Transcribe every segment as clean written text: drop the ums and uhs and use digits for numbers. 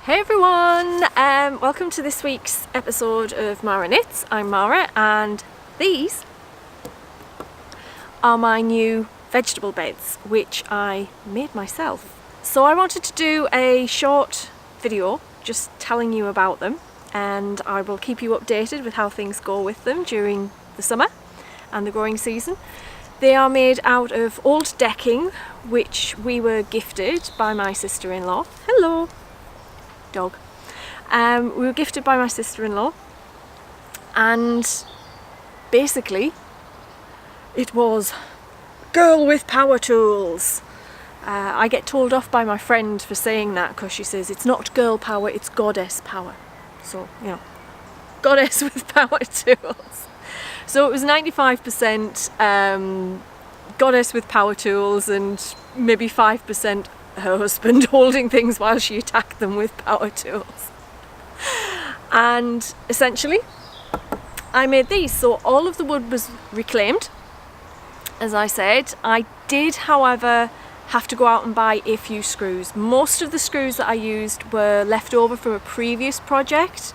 Hey everyone, welcome to this week's episode of Mara Knits. I'm Mara and these are my new vegetable beds which I made myself. So I wanted to do a short video just telling you about them, and I will keep you updated with how things go with them during the summer and the growing season. They are made out of old decking which we were gifted by my sister-in-law. Hello! Dog. We were gifted by my sister-in-law, and basically it was girl with power tools. I get told off by my friend for saying that because she says it's not girl power, it's goddess power. So, you know, goddess with power tools. So it was 95% goddess with power tools and maybe 5% her husband holding things while she attacked them with power tools. And essentially I made these. So all of the wood was reclaimed, as I said. I did, however, have to go out and buy a few screws. Most of the screws that I used were left over from a previous project,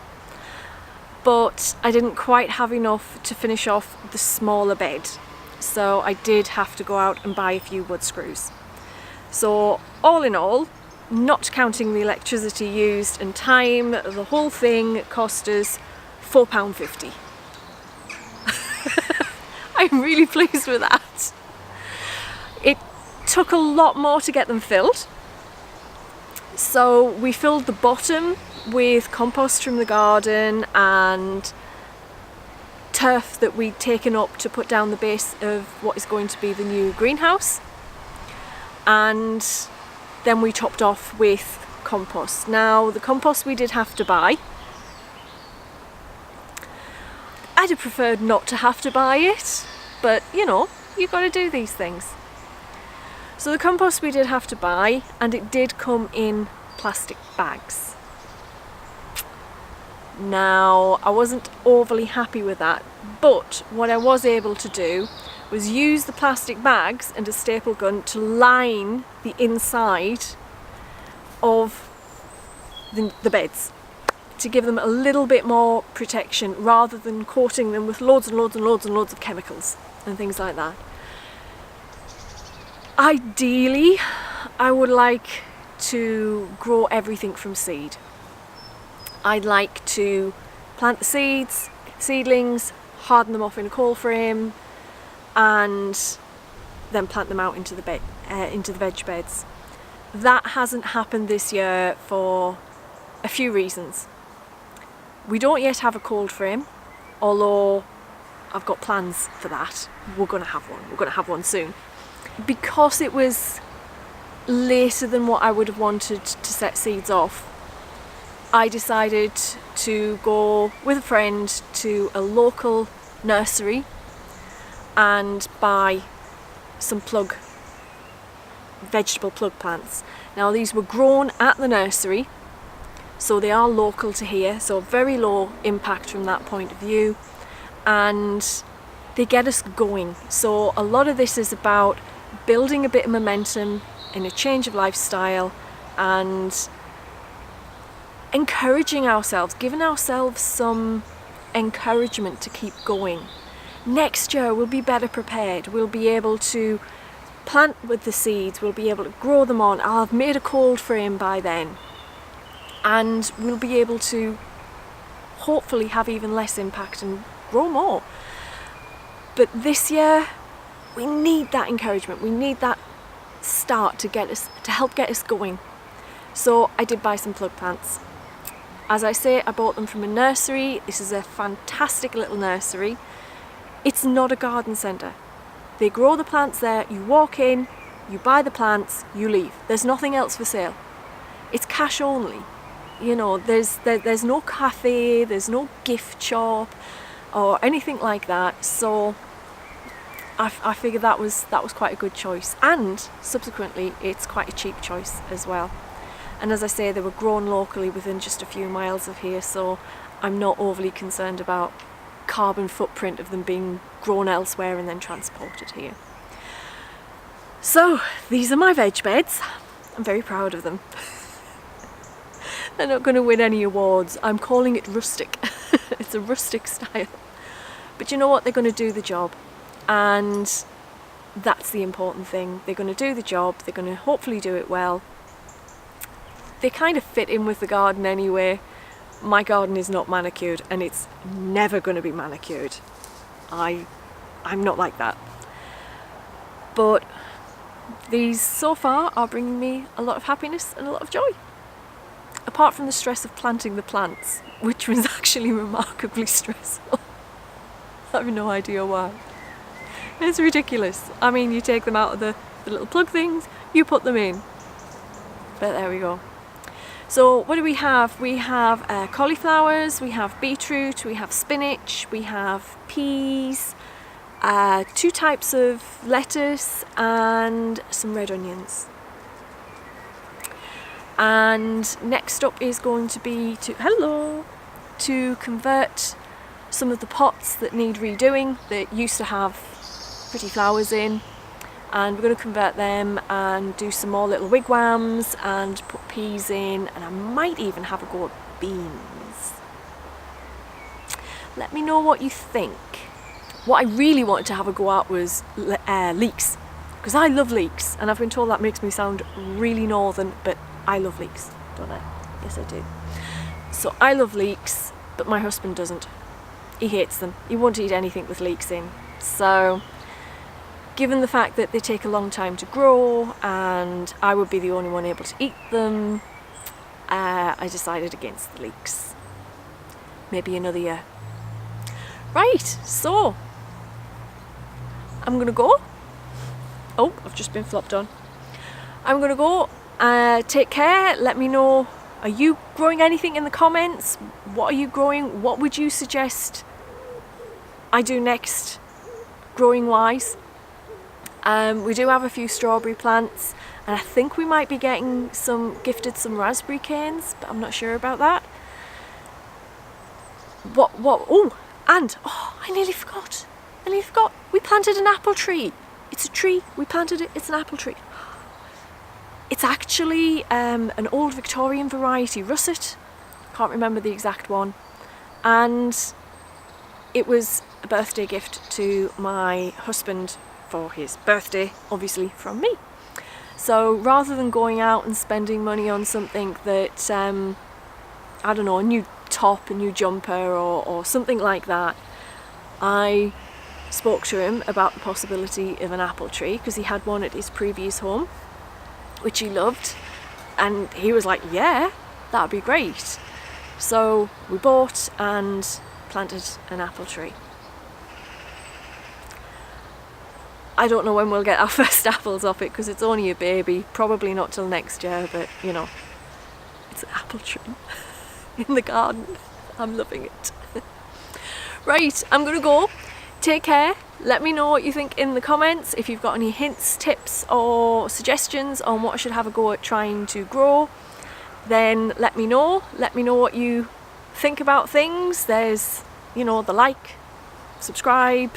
but I didn't quite have enough to finish off the smaller bed, so I did have to go out and buy a few wood screws. So all in all, not counting the electricity used and time, the whole thing cost us £4.50. I'm really pleased with that. It took a lot more to get them filled. So we filled the bottom with compost from the garden and turf that we'd taken up to put down the base of what is going to be the new greenhouse. And then we topped off with compost. Now, the compost we did have to buy. I'd have preferred not to have to buy it, but you know, you've got to do these things. So the compost we did have to buy, and it did come in plastic bags. Now, I wasn't overly happy with that, but what I was able to do was use the plastic bags and a staple gun to line the inside of the beds to give them a little bit more protection rather than coating them with loads and loads and loads and loads of chemicals and things like that. Ideally, I would like to grow everything from seed. I'd like to plant the seedlings, harden them off in a coal frame, and then plant them out into the veg beds. That hasn't happened this year for a few reasons. We don't yet have a cold frame, although I've got plans for that. We're going to have one. We're going to have one soon. Because it was later than what I would have wanted to set seeds off, I decided to go with a friend to a local nursery and buy some vegetable plug plants. Now, these were grown at the nursery, so they are local to here, so very low impact from that point of view, and they get us going. So a lot of this is about building a bit of momentum in a change of lifestyle and encouraging ourselves, giving ourselves some encouragement to keep going. Next year we'll be better prepared. We'll be able to plant with the seeds, we'll be able to grow them on. I'll have made a cold frame by then, and we'll be able to hopefully have even less impact and grow more. But this year we need that encouragement, we need that start to help get us going. So I did buy some plug plants. As I say, I bought them from a nursery. This is a fantastic little nursery. It's not a garden centre. They grow the plants there, you walk in, you buy the plants, you leave. There's nothing else for sale. It's cash only. You know, there's no cafe, there's no gift shop or anything like that. So I figured that was quite a good choice, and subsequently it's quite a cheap choice as well. And as I say, they were grown locally within just a few miles of here, so I'm not overly concerned about carbon footprint of them being grown elsewhere and then transported here. So these are my veg beds. I'm very proud of them. They're not going to win any awards. I'm calling it rustic. It's a rustic style. But you know what? They're going to do the job. And that's the important thing. They're going to do the job. They're going to hopefully do it well. They kind of fit in with the garden anyway. My garden is not manicured, and it's never going to be manicured. I'm not like that. But these so far are bringing me a lot of happiness and a lot of joy. Apart from the stress of planting the plants, which was actually remarkably stressful. I have no idea why. It's ridiculous. I mean, you take them out of the little plug things, you put them in. But there we go. So what do we have? We have cauliflowers, we have beetroot, we have spinach, we have peas, 2 types of lettuce and some red onions. And next up is going to be to convert some of the pots that need redoing that used to have pretty flowers in, and we're going to convert them and do some more little wigwams and put peas in, and I might even have a go at beans. Let me know what you think. What I really wanted to have a go at was leeks, because I love leeks, and I've been told that makes me sound really northern, but I love leeks, don't I? Yes, I do. So I love leeks, but my husband doesn't. He hates them. He won't eat anything with leeks in. So, given the fact that they take a long time to grow and I would be the only one able to eat them, I decided against the leeks. Maybe another year. Right, so I'm gonna go. Oh, I've just been flopped on. I'm gonna go. Take care. Let me know, are you growing anything in the comments? What are you growing? What would you suggest I do next, growing wise? We do have a few strawberry plants, and I think we might be getting gifted some raspberry canes, but I'm not sure about that. I nearly forgot. We planted an apple tree. It's a tree. We planted it. It's an apple tree. It's actually an old Victorian variety, russet. Can't remember the exact one. And it was a birthday gift to my husband for his birthday, obviously from me. So rather than going out and spending money on something that, I don't know, a new top, a new jumper or something like that, I spoke to him about the possibility of an apple tree, because he had one at his previous home, which he loved, and he was like, yeah, that'd be great. So we bought and planted an apple tree. I don't know when we'll get our first apples off it, because it's only a baby, probably not till next year, but you know, it's an apple tree in the garden. I'm loving it. Right, I'm gonna go. Take care. Let me know what you think in the comments. If you've got any hints, tips or suggestions on what I should have a go at trying to grow, then let me know. Let me know what you think about things. There's, you know, the like, subscribe,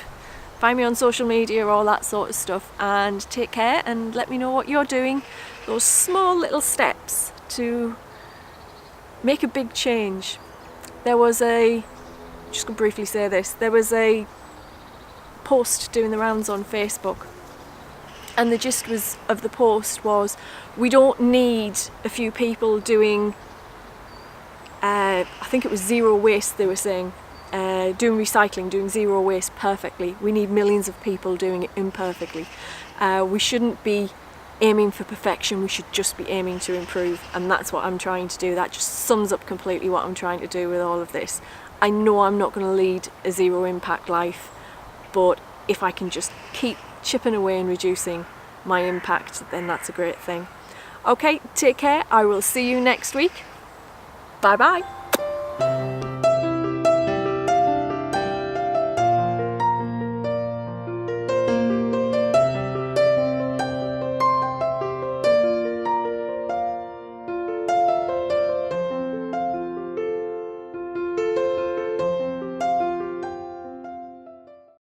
find me on social media, all that sort of stuff, and take care and let me know what you're doing. Those small little steps to make a big change. Just gonna briefly say this, there was a post doing the rounds on Facebook, and the gist of the post was, we don't need a few people doing I think it was zero waste, they were saying, doing recycling, doing zero waste perfectly. We need millions of people doing it imperfectly. We shouldn't be aiming for perfection, we should just be aiming to improve, and that's what I'm trying to do. That just sums up completely what I'm trying to do with all of this. I know I'm not going to lead a zero impact life, but if I can just keep chipping away and reducing my impact, then that's a great thing. Okay, take care. I will see you next week. Bye bye.